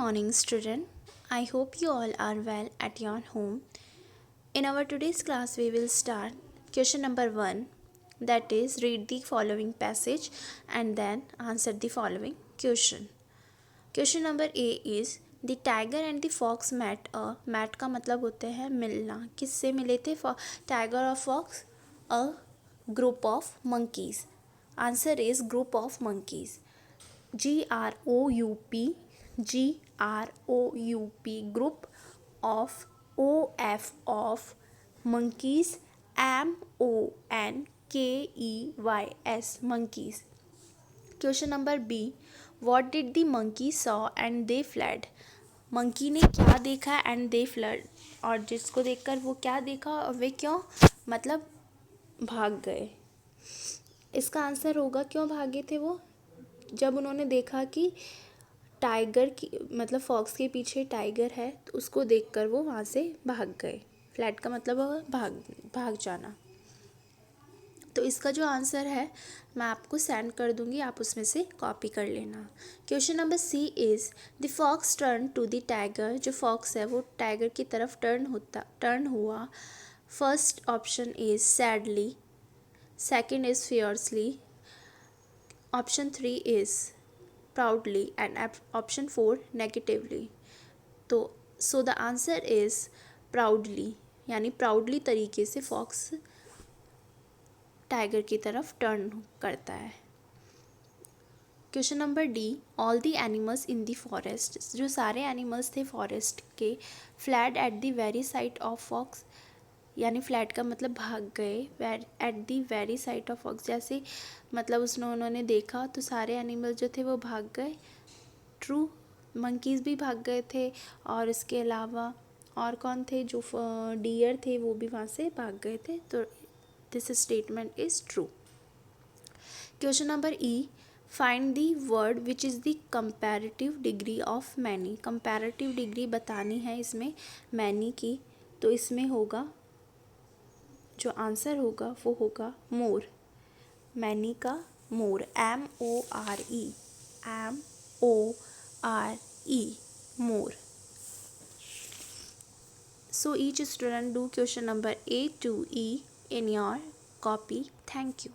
morning, student. I hope you all are well at your home. In our today's class, we will start question number 1, that is, read the following passage and then answer the following question. Question number A is the tiger and the fox met. Met का मतलब होता है मिलना. किससे मिले थे tiger और fox? A group of monkeys. Answer is group of monkeys. GROUP group of OF of monkeys MONKEYS monkeys. Question number B, what did the monkey saw and they fled? Monkey ने क्या देखा and they flood, और जिसको देखकर वो क्या देखा और वे क्यों मतलब भाग गए. इसका आंसर होगा क्यों भागे थे वो. जब उन्होंने देखा कि टाइगर की मतलब फॉक्स के पीछे टाइगर है तो उसको देखकर वो वहाँ से भाग गए. फ्लैट का मतलब होगा भाग जाना. तो इसका जो आंसर है मैं आपको सेंड कर दूंगी, आप उसमें से कॉपी कर लेना. Question number C is the fox turn to the tiger. जो फॉक्स है वो टाइगर की तरफ टर्न हुआ. First option is sadly, second is fiercely, option 3 is proudly and option 4 negatively. तो so the answer is proudly, यानी proudly तरीके से फॉक्स टाइगर की तरफ टर्न करता है. Question number D, all the animals in the forest. जो सारे एनिमल्स थे फॉरेस्ट के fled at the very sight of fox, यानी फ्लैट का मतलब भाग गए. At the very sight of fox, जैसे मतलब उन्होंने देखा तो सारे एनिमल जो थे वो भाग गए. ट्रू, मंकीज़ भी भाग गए थे और इसके अलावा और कौन थे, जो डियर थे वो भी वहाँ से भाग गए थे. तो this statement is true. Question number E, find the word which is the comparative degree of many. Comparative degree बतानी है इसमें मैनी की, तो इसमें होगा जो आंसर होगा वो होगा मोर. मैनी का मोर, MORE more. So each student do question number A to E in your copy. Thank you.